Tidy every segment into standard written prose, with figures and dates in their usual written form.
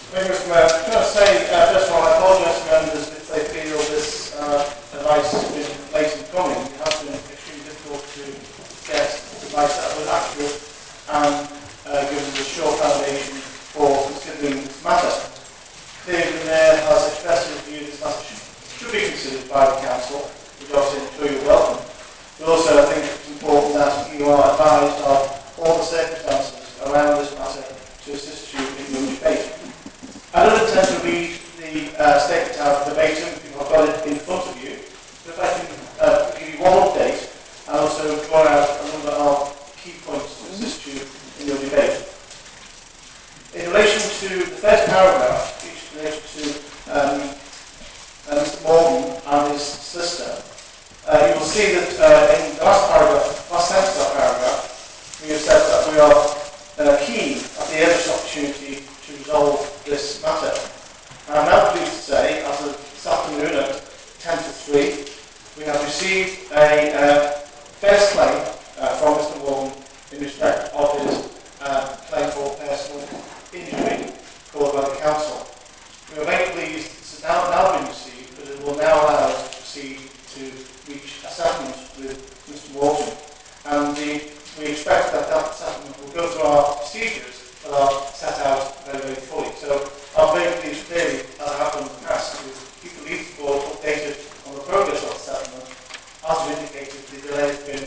Thank you, Mr. Mayor. I'm going to say, first of all, I apologise to members if they feel this advice has been late in coming. It has been extremely difficult to get advice that was accurate and given the short foundation for considering this matter. Clearly, the Mayor has expressed his view this matter should be considered by the Council, which obviously I'm sure you're welcome. But also, I think it's important that you are advised of all the circumstances around this matter to assist you in your debate. I don't intend to read the statement out verbatim because I've got it in front of you, but if I can give you one update and also draw out a number of key points to assist you in your debate. In relation to the first paragraph, which relates to Mr. Morgan and his solicitor, you will see that in the last paragraph, last sentence of that paragraph, we have said that we are keen at the earliest opportunity to resolve this matter. And I'm now pleased to say, as of this afternoon at 10 to 3, we have received a first claim from Mr. Morgan in respect of his claim for personal injury caused by the Council. We are very pleased this has now been received, but it will now allow us to proceed to reach a settlement with Mr. Morgan. And we expect that that settlement will go through our procedures that are set out very, very fully. So I'm very pleased clearly that happened in the past to keep the Leeds Board updated on the progress of the settlement. As we indicated, the delay has been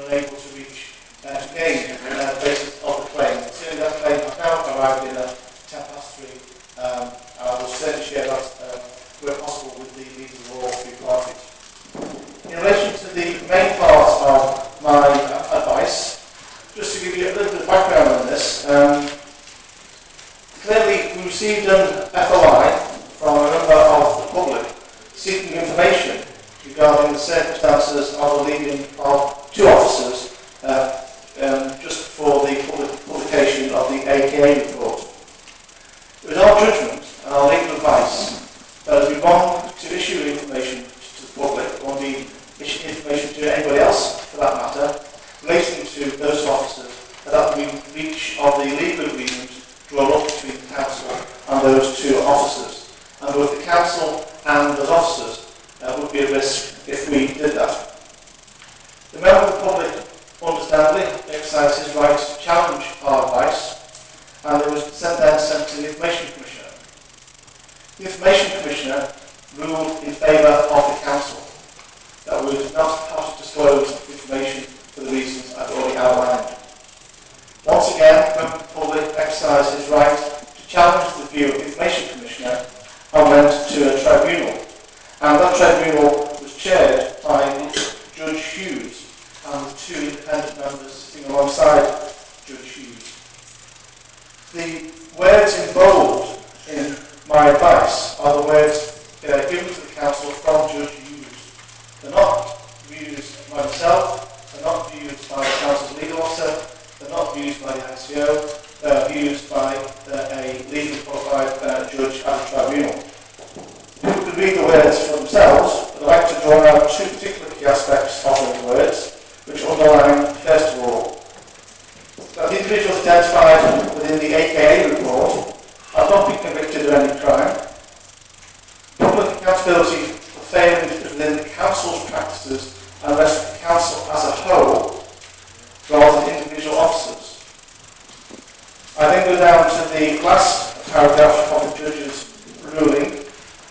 unable to reach again the basis of the claim. Certainly that claim has now arrived in at 10 past 3. I will certainly share that where possible with the leaders of all three parties. In relation to the main part of my advice, just to give you a little bit of background on this, clearly we received an FOI from a member of the public seeking information regarding the circumstances of the leaving of two officers just for the publication of the AKA report. It was our judgment and our legal advice that it would be wrong to issue information to the public or indeed issue information to anybody else for that matter relating to those officers that would be breach of the legal agreement drawn up between the Council and those two officers. And both the Council and those officers would be at risk if we did that. The member of the public understandably exercised his right to challenge our advice, and it was then sent to the Information Commissioner. The Information Commissioner ruled in favour of the Council that we would not have to disclose information for the reasons I've already outlined. Once again, the member of the public exercised his right to challenge the view of the Information Commissioner and went to a tribunal. And that tribunal was chaired by Judge Hughes and the two independent members sitting alongside Judge Hughes. The words involved in my advice are the words given to the Council from Judge Hughes. They're not views by myself, they're not views by the Council's legal officer, they're not views by the ICO, they're views by a legally qualified judge at a tribunal. People could read the words for themselves, but I'd like to draw out two particular key aspects of those words, which underline, first of all, that the individuals identified within the AKA report have not been convicted of any crime. Public accountability for failings within the Council's practices and rests with the Council as a whole, rather than individual officers. I then go down to the last paragraph of the judge's ruling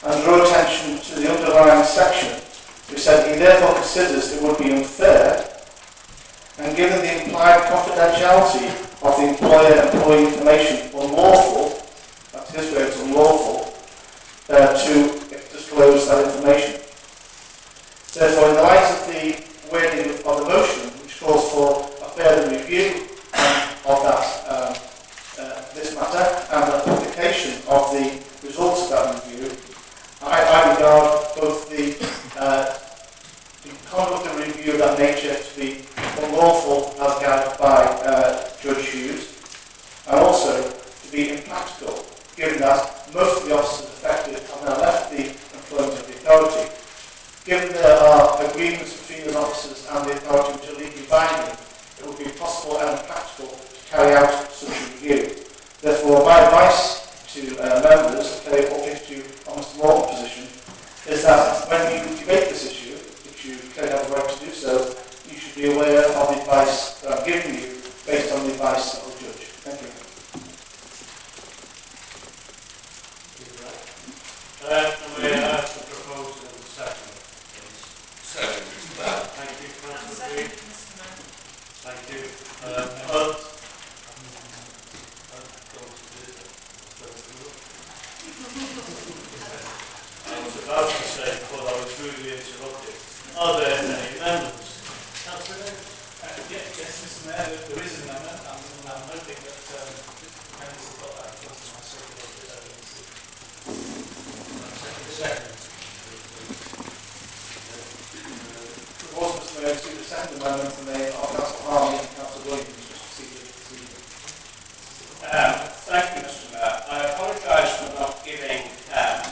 and draw attention to the underlying section, which said he therefore considers it would be unfair, and given the implied confidentiality of the employer-employee information unlawful, that's his words, unlawful, to disclose that information. Therefore, in the light of the wording of the motion, which calls for a further review of that, this matter and the publication of the results of that review, I regard both the conduct of review of that nature to be unlawful as guided by Judge Hughes, and also to be impractical, given that most of the officers affected have now left the employment of the authority. Given there are agreements between the officers and the authority which are legally binding, it would be impossible and impractical to carry out such a review. Therefore, my advice to members on the advice of the judge. Thank you. May I ask the proposal and second, please? Second, Mr. Mayor. Thank you, Councillor Reid. Mr. Mayor. Thank you. I was about to say, but I was rudely interrupted. Are there any amendments? Councillor Reid? Yes, Mr. Mayor, there is an amendment, and I'm hoping that members have got that in front of them. I circulated it earlier this evening. Second. Propose, Mr. Mayor, to the second amendment in the name of Councillor Harley and Councillor Williams, just to see the Thank you, Mr. Mayor. I apologise for not giving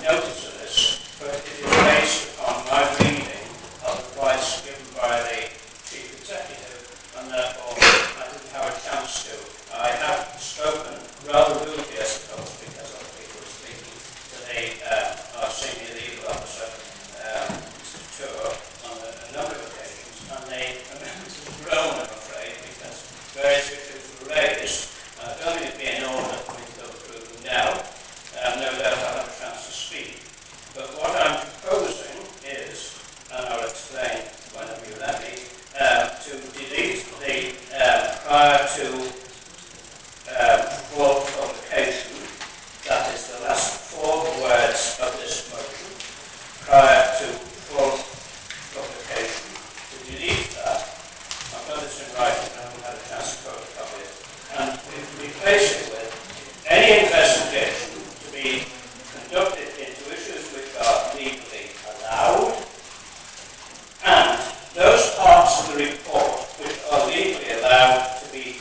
notice of this, but it is based upon my reading of advice given by the Chief Executive, and therefore I didn't have a chance to. I have spoken rather rudely, I suppose, because other people are speaking to our senior legal officer, Mr. Tour, on a number of occasions, and the amendment has grown, I'm afraid, because various issues were raised. I don't think it'd be in order for me to go through them now. No doubt I'll have a chance to speak. But what I'm proposing is, and I'll explain whenever you let me, to delete the prior to full publication. That is the last 4 words of this motion. Prior to full publication. To delete that, I've got this in writing, I haven't had a chance to photocopy it, and replace it with any investigation to be conducted into issues which are legally allowed, and those parts of the report which are legally allowed to be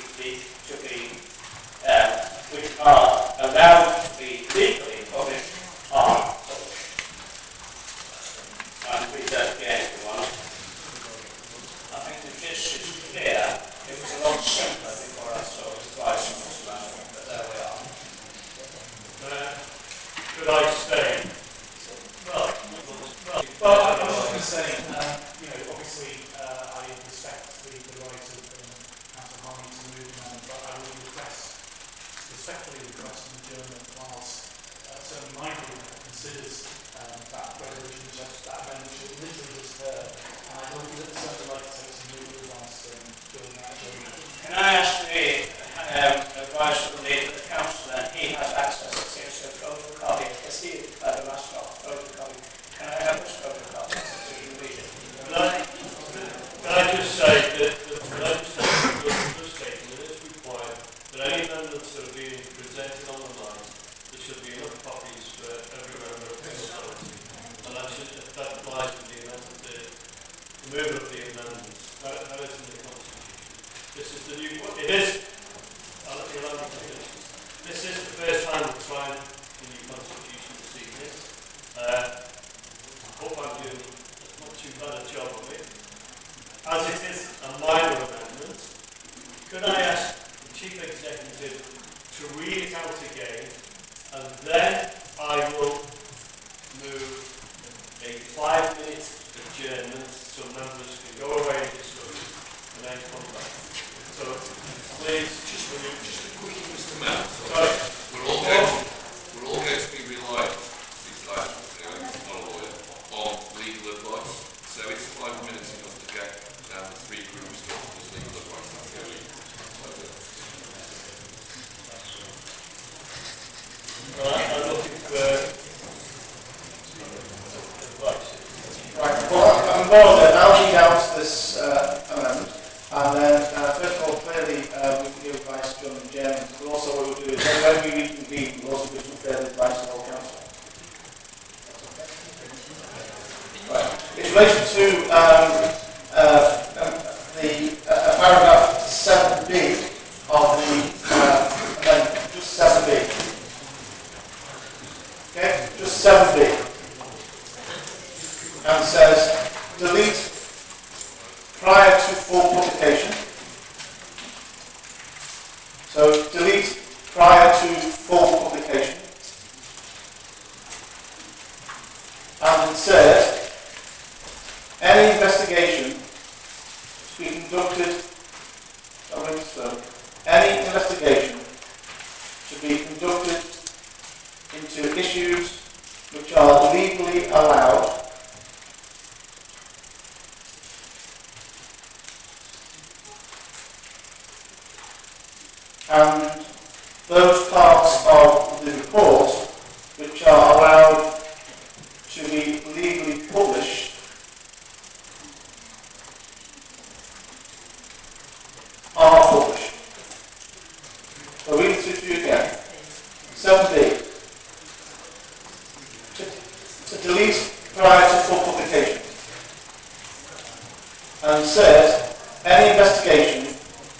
which are allowed to be legally published are published. I'll read that again if you want. I think the gist is clear. It was a lot simpler before I saw advice on this matter, but there we are. Could I say? Well, I was just going to say, obviously, I respect the right of Councillor Harney to move an amendment, but I would respectfully request an adjournment whilst certainly my group considers that resolution, that amendment which has literally just heard, and I would certainly like to take some legal advice during that adjournment. Can I ask the advice of the leader of the council, and he has access, it seems, to a photocopy, because he had a master of photocopy. Can I have this photocopy so you can read it? Can I just say that the legislation does state that it is required that any amendments that are being presented on the night, there should be enough copies for every member of the authority. And that applies to the amendment, the mover of the amendments. That is in the Constitution. This is the new one. It is, I'll let you allow me to finish this. This is the first time we're trying the new Constitution this evening. I hope I'm doing not too bad a job of it. As it is a minor amendment, could I ask the Chief Executive to read it out again, and then I will move a 5-minute adjournment so members can go away and discuss it, and then come back. So, please, Just a quickie, Mr. Mayor. sorry. We're all going to be relying, these items, anyway, I'm not a lawyer, on legal advice. So it's 5 minutes enough to get down the 3 groups stuff and there's legal advice. That's the only. I'm looking for advice. Right, well, I'm involved then. I'll read out this amendment, and then, first of all, clearly, we can give advice to John and Jen, but also what we'll do is, when we reconvene, we'll also give some further advice to the whole council. Right. In relation to the paragraph 7b of the amendment, just 7b. Okay, just 7b. And says, delete prior to full publication. So, delete prior to full publication. And it says, any investigation to be conducted, any and those parts of the report which are allowed to be legally published are published. So read it to you again. 7B. To delete prior to full publication. And says any investigation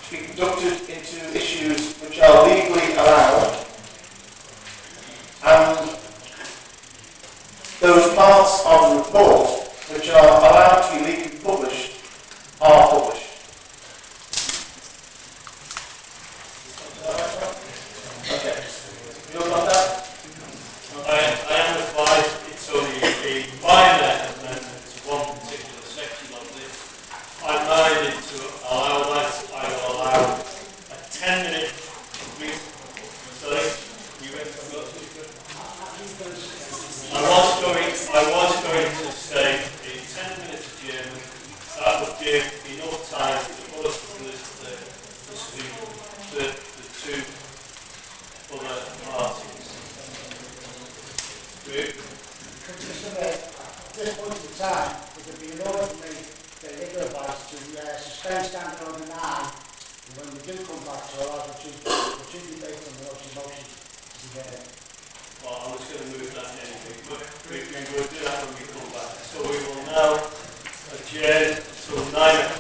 to be conducted into issues which are legally allowed, and those parts of the report which are allowed to be legally published are published. Okay. You all got that? I am advised it's only a minor amendment to one particular section of this. I'm minded to allow that. I will allow a 10-minute brief. Sorry, you went to go to it? I was going to say a 10-minute adjournment. That would give enough time for us to speak to the two other parties. Mr. Mayor, at this point in time, would there be an order for me, the legal advice, to suspend standing order 9, and when we do come back to allow the two debates on the motion to be heard? Well, I was going to move that anyway, but we will do that when we come back. So we will now adjourn until 9 o'clock.